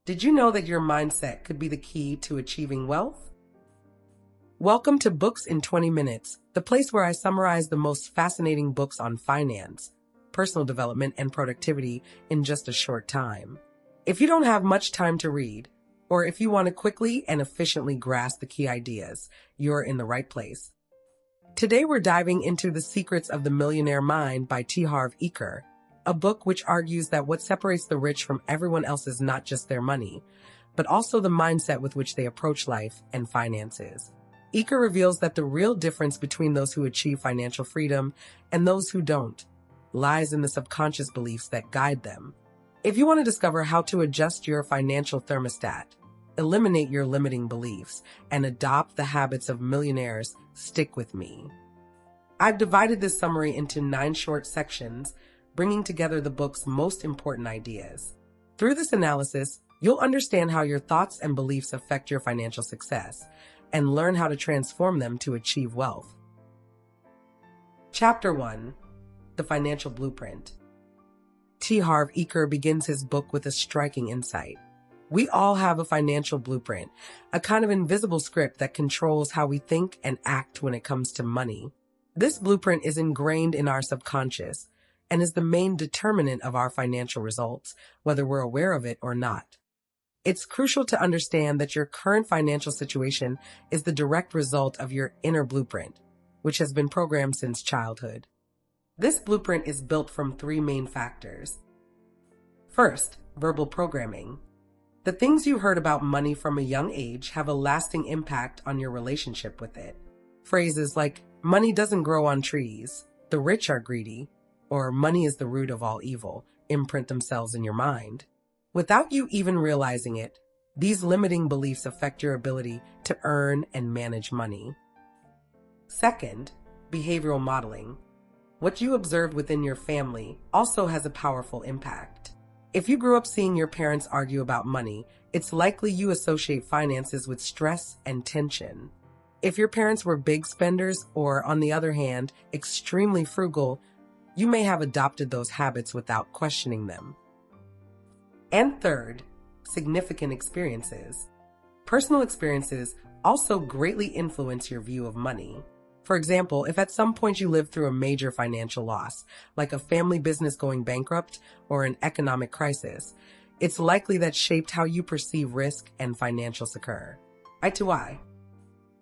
Did you know that your mindset could be the key to achieving wealth? Welcome to Books in 20 Minutes, the place where I summarize the most fascinating books on finance, personal development, and productivity in just a short time. If you don't have much time to read, or if you want to quickly and efficiently grasp the key ideas, you're in the right place. Today we're diving into The Secrets of the Millionaire Mind by Harv Eker, a book which argues that what separates the rich from everyone else is not just their money, but also the mindset with which they approach life and finances. Eker reveals that the real difference between those who achieve financial freedom and those who don't lies in the subconscious beliefs that guide them. If you want to discover how to adjust your financial thermostat, eliminate your limiting beliefs, and adopt the habits of millionaires, stick with me. I've divided this summary into 9 short sections, bringing together the book's most important ideas. Through this analysis, you'll understand how your thoughts and beliefs affect your financial success and learn how to transform them to achieve wealth. Chapter 1: The Financial Blueprint. Harv Eker begins his book with a striking insight. We all have a financial blueprint, a kind of invisible script that controls how we think and act when it comes to money. This blueprint is ingrained in our subconscious and is the main determinant of our financial results, whether we're aware of it or not. It's crucial to understand that your current financial situation is the direct result of your inner blueprint, which has been programmed since childhood. This blueprint is built from 3 main factors. First, verbal programming. The things you heard about money from a young age have a lasting impact on your relationship with it. Phrases like, "money doesn't grow on trees," "the rich are greedy," or "money is the root of all evil," imprint themselves in your mind. Without you even realizing it, these limiting beliefs affect your ability to earn and manage money. Second, behavioral modeling. What you observe within your family also has a powerful impact. If you grew up seeing your parents argue about money, it's likely you associate finances with stress and tension. If your parents were big spenders or, on the other hand, extremely frugal, you may have adopted those habits without questioning them. And third, significant experiences. Personal experiences also greatly influence your view of money. For example, if at some point you lived through a major financial loss, like a family business going bankrupt or an economic crisis, it's likely that shaped how you perceive risk and financial security. I2I.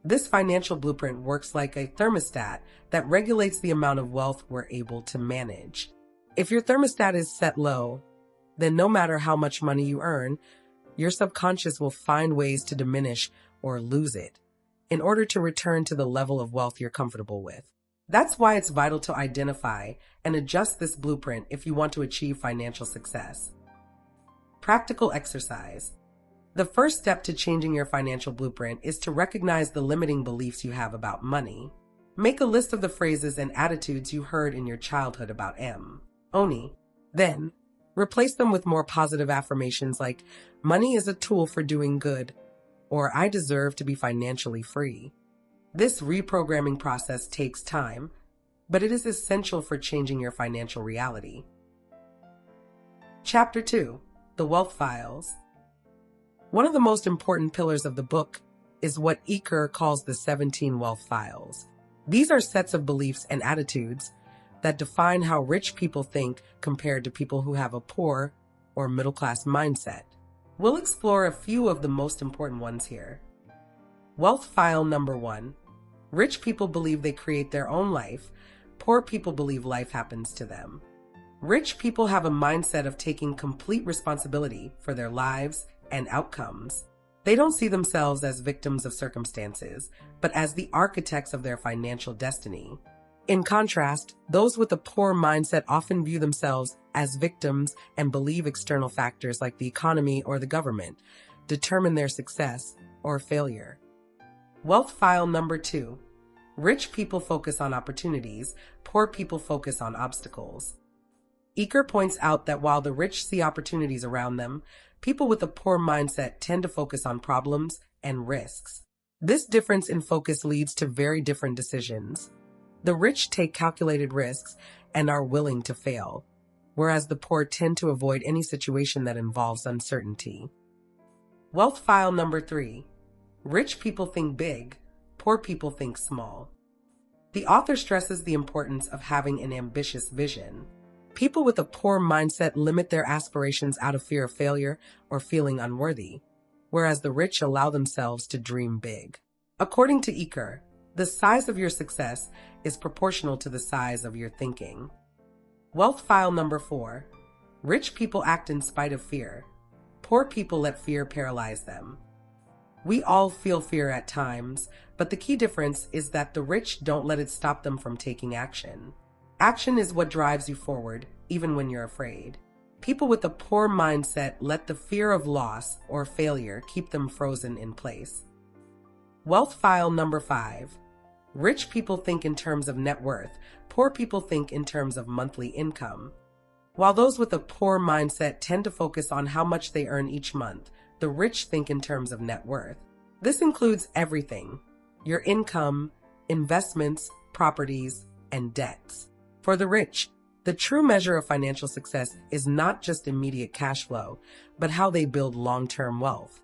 This financial blueprint works like a thermostat that regulates the amount of wealth we're able to manage. If your thermostat is set low, then no matter how much money you earn, your subconscious will find ways to diminish or lose it in order to return to the level of wealth you're comfortable with. That's why it's vital to identify and adjust this blueprint if you want to achieve financial success. Practical exercise. The first step to changing your financial blueprint is to recognize the limiting beliefs you have about money. Make a list of the phrases and attitudes you heard in your childhood about money. Then, replace them with more positive affirmations like, "money is a tool for doing good," or "I deserve to be financially free." This reprogramming process takes time, but it is essential for changing your financial reality. Chapter 2: The Wealth Files. One of the most important pillars of the book is what Eker calls the 17 wealth files. These are sets of beliefs and attitudes that define how rich people think compared to people who have a poor or middle-class mindset. We'll explore a few of the most important ones here. Wealth file number 1. Rich people believe they create their own life. Poor people believe life happens to them. Rich people have a mindset of taking complete responsibility for their lives and outcomes. They don't see themselves as victims of circumstances, but as the architects of their financial destiny. In contrast, those with a poor mindset often view themselves as victims and believe external factors like the economy or the government determine their success or failure. Wealth file number 2. Rich people focus on opportunities, poor people focus on obstacles. Eker points out that while the rich see opportunities around them, people with a poor mindset tend to focus on problems and risks. This difference in focus leads to very different decisions. The rich take calculated risks and are willing to fail, whereas the poor tend to avoid any situation that involves uncertainty. Wealth file number 3. Rich people think big, poor people think small. The author stresses the importance of having an ambitious vision. People with a poor mindset limit their aspirations out of fear of failure or feeling unworthy, whereas the rich allow themselves to dream big. According to Eker, the size of your success is proportional to the size of your thinking. Wealth file number 4. Rich people act in spite of fear. Poor people let fear paralyze them. We all feel fear at times, but the key difference is that the rich don't let it stop them from taking action. Action is what drives you forward, even when you're afraid. People with a poor mindset let the fear of loss or failure keep them frozen in place. Wealth file number 5. Rich people think in terms of net worth. Poor people think in terms of monthly income. While those with a poor mindset tend to focus on how much they earn each month, the rich think in terms of net worth. This includes everything: your income, investments, properties, and debts. For the rich, the true measure of financial success is not just immediate cash flow, but how they build long-term wealth.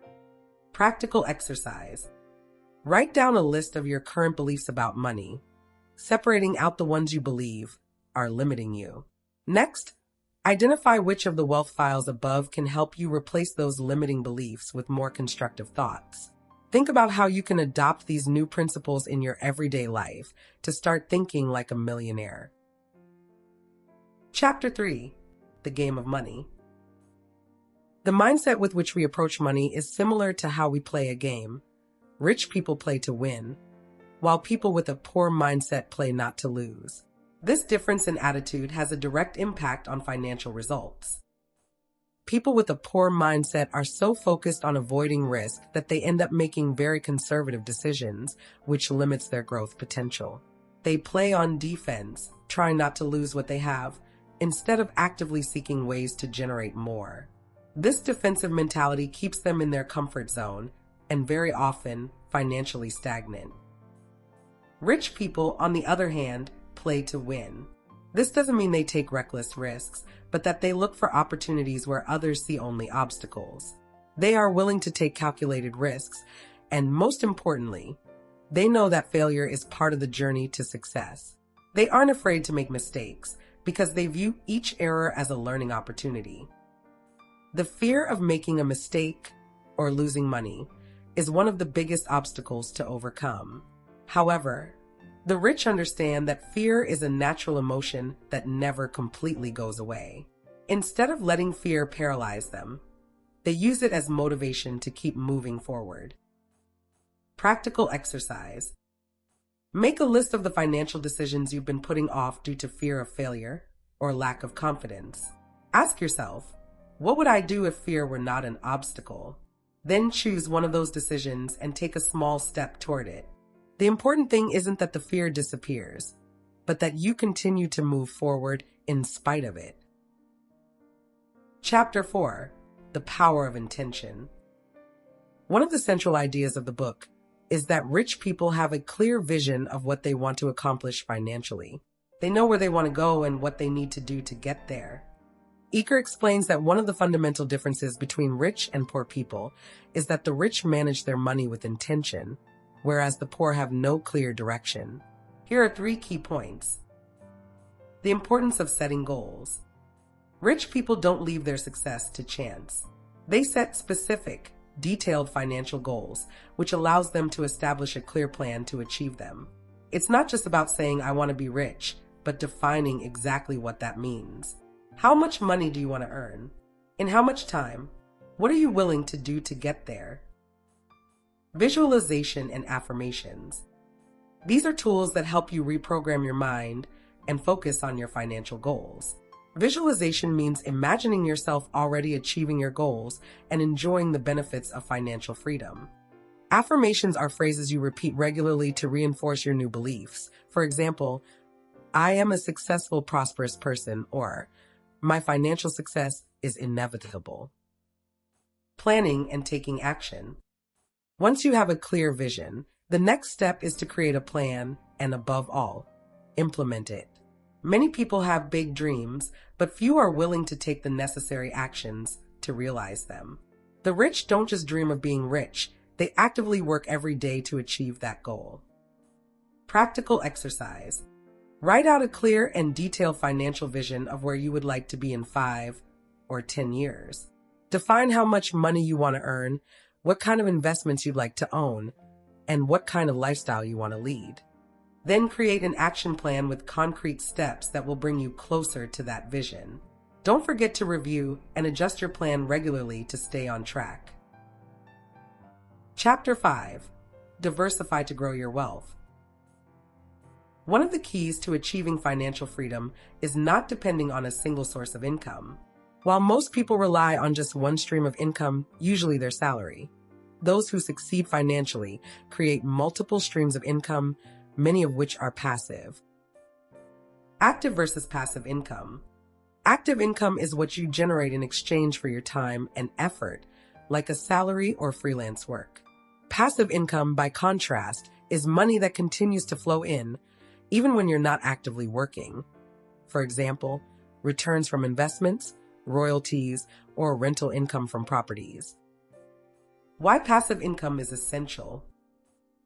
Practical exercise. Write down a list of your current beliefs about money, separating out the ones you believe are limiting you. Next, identify which of the wealth files above can help you replace those limiting beliefs with more constructive thoughts. Think about how you can adopt these new principles in your everyday life to start thinking like a millionaire. Chapter 3. The Game of Money. The mindset with which we approach money is similar to how we play a game. Rich people play to win, while people with a poor mindset play not to lose. This difference in attitude has a direct impact on financial results. People with a poor mindset are so focused on avoiding risk that they end up making very conservative decisions, which limits their growth potential. They play on defense, trying not to lose what they have, instead of actively seeking ways to generate more. This defensive mentality keeps them in their comfort zone and very often financially stagnant. Rich people, on the other hand, play to win. This doesn't mean they take reckless risks, but that they look for opportunities where others see only obstacles. They are willing to take calculated risks, and most importantly, they know that failure is part of the journey to success. They aren't afraid to make mistakes because they view each error as a learning opportunity. The fear of making a mistake or losing money is one of the biggest obstacles to overcome. However, the rich understand that fear is a natural emotion that never completely goes away. Instead of letting fear paralyze them, they use it as motivation to keep moving forward. Practical exercise. Make a list of the financial decisions you've been putting off due to fear of failure or lack of confidence. Ask yourself, what would I do if fear were not an obstacle? Then choose one of those decisions and take a small step toward it. The important thing isn't that the fear disappears, but that you continue to move forward in spite of it. Chapter 4. The Power of Intention. One of the central ideas of the book is that rich people have a clear vision of what they want to accomplish financially. They know where they want to go and what they need to do to get there. Eker explains that one of the fundamental differences between rich and poor people is that the rich manage their money with intention, whereas the poor have no clear direction. Here are 3 key points. The importance of setting goals. Rich people don't leave their success to chance. They set specific, detailed financial goals, which allows them to establish a clear plan to achieve them. It's not just about saying, I want to be rich, but defining exactly what that means. How much money do you want to earn? In how much time? What are you willing to do to get there? Visualization and affirmations. These are tools that help you reprogram your mind and focus on your financial goals. Visualization means imagining yourself already achieving your goals and enjoying the benefits of financial freedom. Affirmations are phrases you repeat regularly to reinforce your new beliefs. For example, I am a successful, prosperous person, or my financial success is inevitable. Planning and taking action. Once you have a clear vision, the next step is to create a plan and, above all, implement it. Many people have big dreams, but few are willing to take the necessary actions to realize them. The rich don't just dream of being rich, they actively work every day to achieve that goal. Practical exercise. Write out a clear and detailed financial vision of where you would like to be in 5 or 10 years. Define how much money you want to earn, what kind of investments you'd like to own, and what kind of lifestyle you want to lead. Then create an action plan with concrete steps that will bring you closer to that vision. Don't forget to review and adjust your plan regularly to stay on track. Chapter 5. Diversify to grow your wealth. One of the keys to achieving financial freedom is not depending on a single source of income. While most people rely on just one stream of income, usually their salary, those who succeed financially create multiple streams of income, many of which are passive. Active versus passive income. Active income is what you generate in exchange for your time and effort, like a salary or freelance work. Passive income, by contrast, is money that continues to flow in, even when you're not actively working. For example, returns from investments, royalties, or rental income from properties. Why passive income is essential.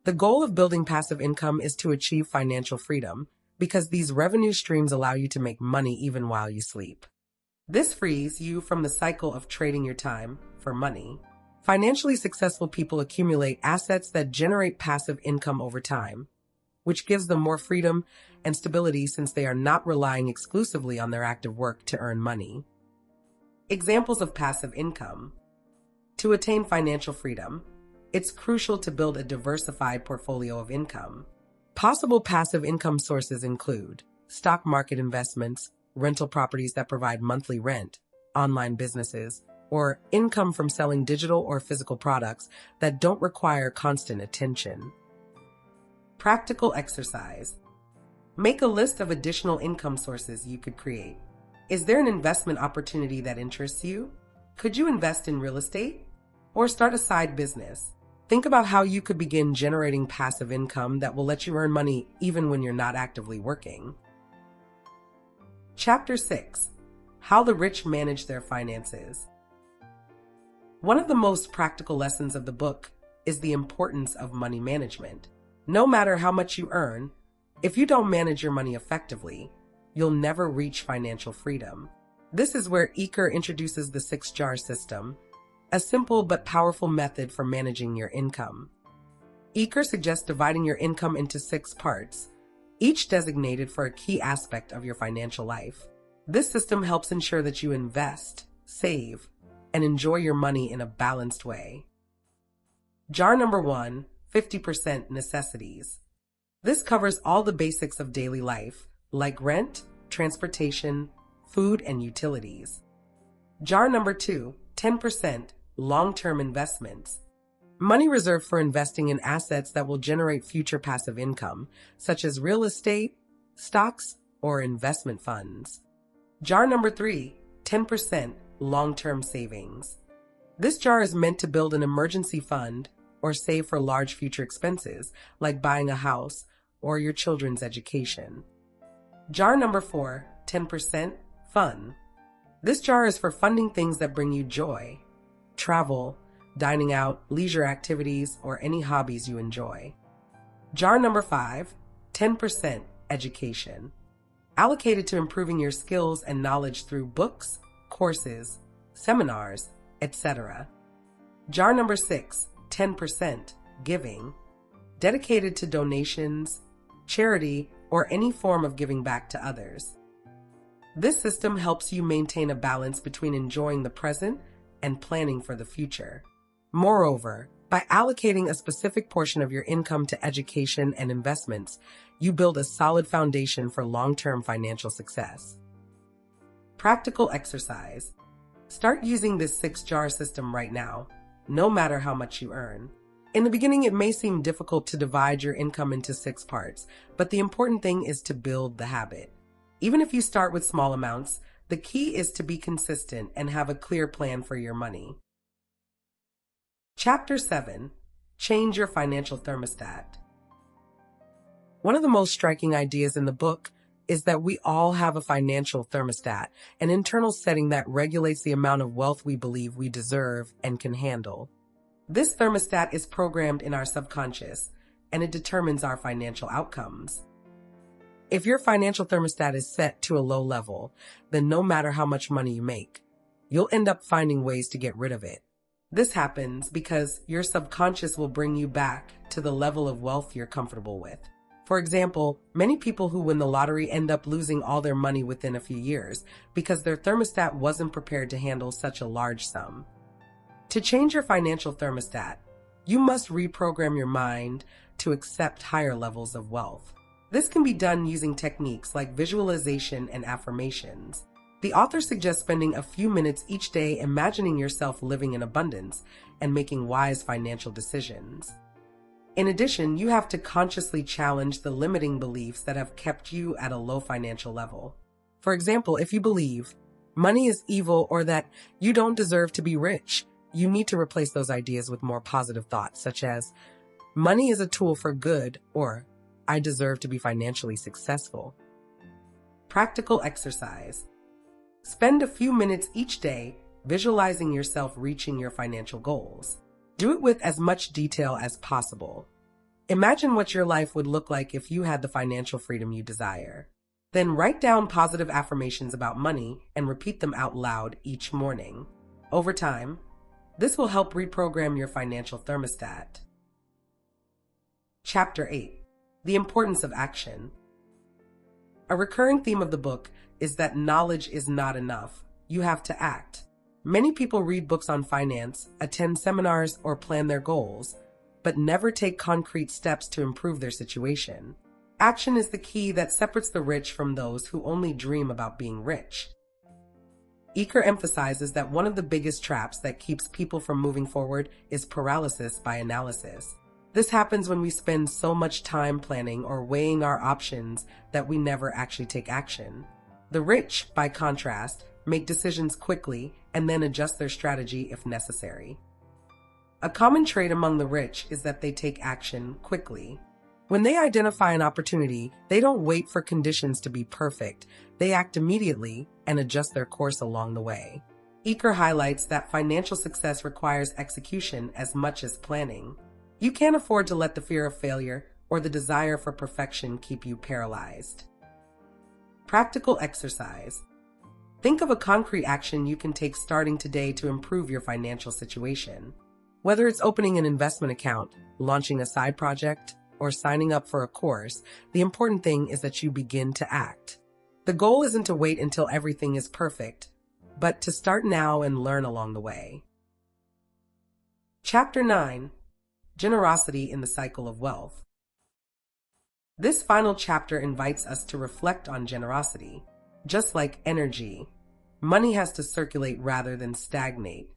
The goal of building passive income is to achieve financial freedom, because these revenue streams allow you to make money even while you sleep. This frees you from the cycle of trading your time for money. Financially successful people accumulate assets that generate passive income over time, which gives them more freedom and stability since they are not relying exclusively on their active work to earn money. Examples of passive income. To attain financial freedom, it's crucial to build a diversified portfolio of income. Possible passive income sources include stock market investments, rental properties that provide monthly rent, online businesses, or income from selling digital or physical products that don't require constant attention. Practical exercise. Make a list of additional income sources you could create. Is there an investment opportunity that interests you? Could you invest in real estate? Or start a side business? Think about how you could begin generating passive income that will let you earn money even when you're not actively working. Chapter 6. How the rich manage their finances. One of the most practical lessons of the book is the importance of money management. No matter how much you earn, if you don't manage your money effectively, you'll never reach financial freedom. This is where Eker introduces the 6-jar system, a simple but powerful method for managing your income. Eker suggests dividing your income into 6 parts, each designated for a key aspect of your financial life. This system helps ensure that you invest, save, and enjoy your money in a balanced way. Jar number 1, 50% necessities. This covers all the basics of daily life, like rent, transportation, food, and utilities. Jar number 2, 10% long-term investments. Money reserved for investing in assets that will generate future passive income, such as real estate, stocks, or investment funds. Jar number 3, 10% long-term savings. This jar is meant to build an emergency fund or save for large future expenses, like buying a house or your children's education. Jar number 4, 10% fun. This jar is for funding things that bring you joy, travel, dining out, leisure activities, or any hobbies you enjoy. Jar number 5, 10% education. Allocated to improving your skills and knowledge through books, courses, seminars, etc. Jar number 6, 10% giving. Dedicated to donations, charity, or any form of giving back to others. This system helps you maintain a balance between enjoying the present and planning for the future. Moreover, by allocating a specific portion of your income to education and investments, you build a solid foundation for long-term financial success. Practical exercise. Start using this 6-jar system right now, no matter how much you earn. In the beginning, it may seem difficult to divide your income into 6 parts, but the important thing is to build the habit. Even if you start with small amounts, the key is to be consistent and have a clear plan for your money. Chapter 7. Change your financial thermostat. One of the most striking ideas in the book is that we all have a financial thermostat, an internal setting that regulates the amount of wealth we believe we deserve and can handle. This thermostat is programmed in our subconscious, and it determines our financial outcomes. If your financial thermostat is set to a low level, then no matter how much money you make, you'll end up finding ways to get rid of it. This happens because your subconscious will bring you back to the level of wealth you're comfortable with. For example, many people who win the lottery end up losing all their money within a few years because their thermostat wasn't prepared to handle such a large sum. To change your financial thermostat, you must reprogram your mind to accept higher levels of wealth. This can be done using techniques like visualization and affirmations. The author suggests spending a few minutes each day imagining yourself living in abundance and making wise financial decisions. In addition, you have to consciously challenge the limiting beliefs that have kept you at a low financial level. For example, if you believe money is evil or that you don't deserve to be rich, you need to replace those ideas with more positive thoughts, such as, money is a tool for good, or I deserve to be financially successful. Practical exercise. Spend a few minutes each day visualizing yourself reaching your financial goals. Do it with as much detail as possible. Imagine what your life would look like if you had the financial freedom you desire. Then write down positive affirmations about money and repeat them out loud each morning. Over time, this will help reprogram your financial thermostat. Chapter 8. The Importance of Action. A recurring theme of the book is that knowledge is not enough. You have to act. Many people read books on finance, attend seminars, or plan their goals, but never take concrete steps to improve their situation. Action is the key that separates the rich from those who only dream about being rich. Eker emphasizes that one of the biggest traps that keeps people from moving forward is paralysis by analysis. This happens when we spend so much time planning or weighing our options that we never actually take action. The rich, by contrast, make decisions quickly and then adjust their strategy if necessary. A common trait among the rich is that they take action quickly. When they identify an opportunity, they don't wait for conditions to be perfect. They act immediately and adjust their course along the way. Eker highlights that financial success requires execution as much as planning. You can't afford to let the fear of failure or the desire for perfection keep you paralyzed. Practical exercise. Think of a concrete action you can take starting today to improve your financial situation. Whether it's opening an investment account, launching a side project, or signing up for a course, the important thing is that you begin to act. The goal isn't to wait until everything is perfect, but to start now and learn along the way. Chapter 9. Generosity in the Cycle of Wealth. This final chapter invites us to reflect on generosity. Just like energy, money has to circulate rather than stagnate.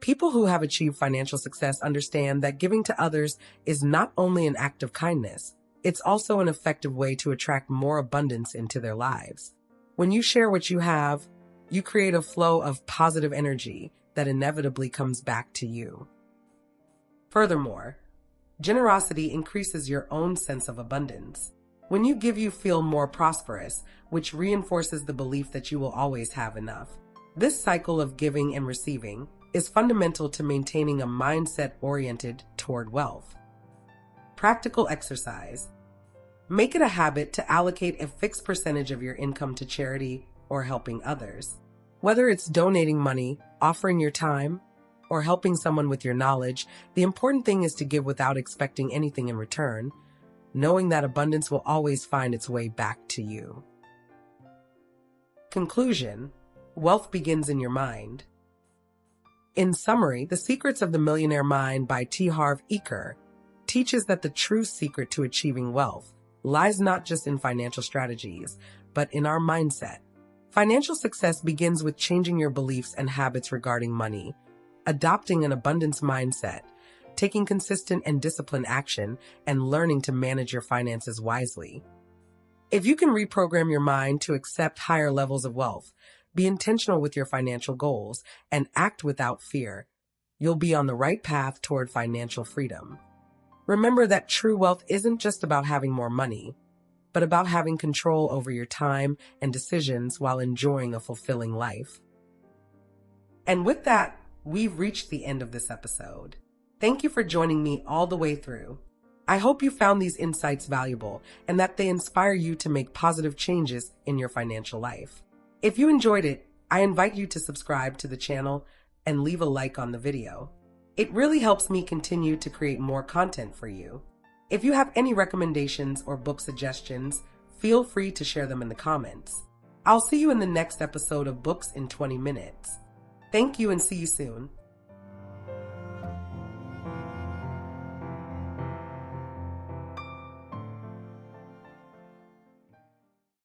People who have achieved financial success understand that giving to others is not only an act of kindness, it's also an effective way to attract more abundance into their lives. When you share what you have, you create a flow of positive energy that inevitably comes back to you. Furthermore, generosity increases your own sense of abundance. When you give, you feel more prosperous, which reinforces the belief that you will always have enough. This cycle of giving and receiving is fundamental to maintaining a mindset oriented toward wealth. Practical exercise. Make it a habit to allocate a fixed percentage of your income to charity or helping others. Whether it's donating money, offering your time, or helping someone with your knowledge, the important thing is to give without expecting anything in return, knowing that abundance will always find its way back to you. Conclusion: wealth begins in your mind. In summary, The Secrets of the Millionaire Mind by Harv Eker teaches that the true secret to achieving wealth lies not just in financial strategies, but in our mindset. Financial success begins with changing your beliefs and habits regarding money, adopting an abundance mindset, taking consistent and disciplined action, and learning to manage your finances wisely. If you can reprogram your mind to accept higher levels of wealth, be intentional with your financial goals, and act without fear, you'll be on the right path toward financial freedom. Remember that true wealth isn't just about having more money, but about having control over your time and decisions while enjoying a fulfilling life. And with that, we've reached the end of this episode. Thank you for joining me all the way through. I hope you found these insights valuable and that they inspire you to make positive changes in your financial life. If you enjoyed it, I invite you to subscribe to the channel and leave a like on the video. It really helps me continue to create more content for you. If you have any recommendations or book suggestions, feel free to share them in the comments. I'll see you in the next episode of Books in 20 Minutes. Thank you and see you soon.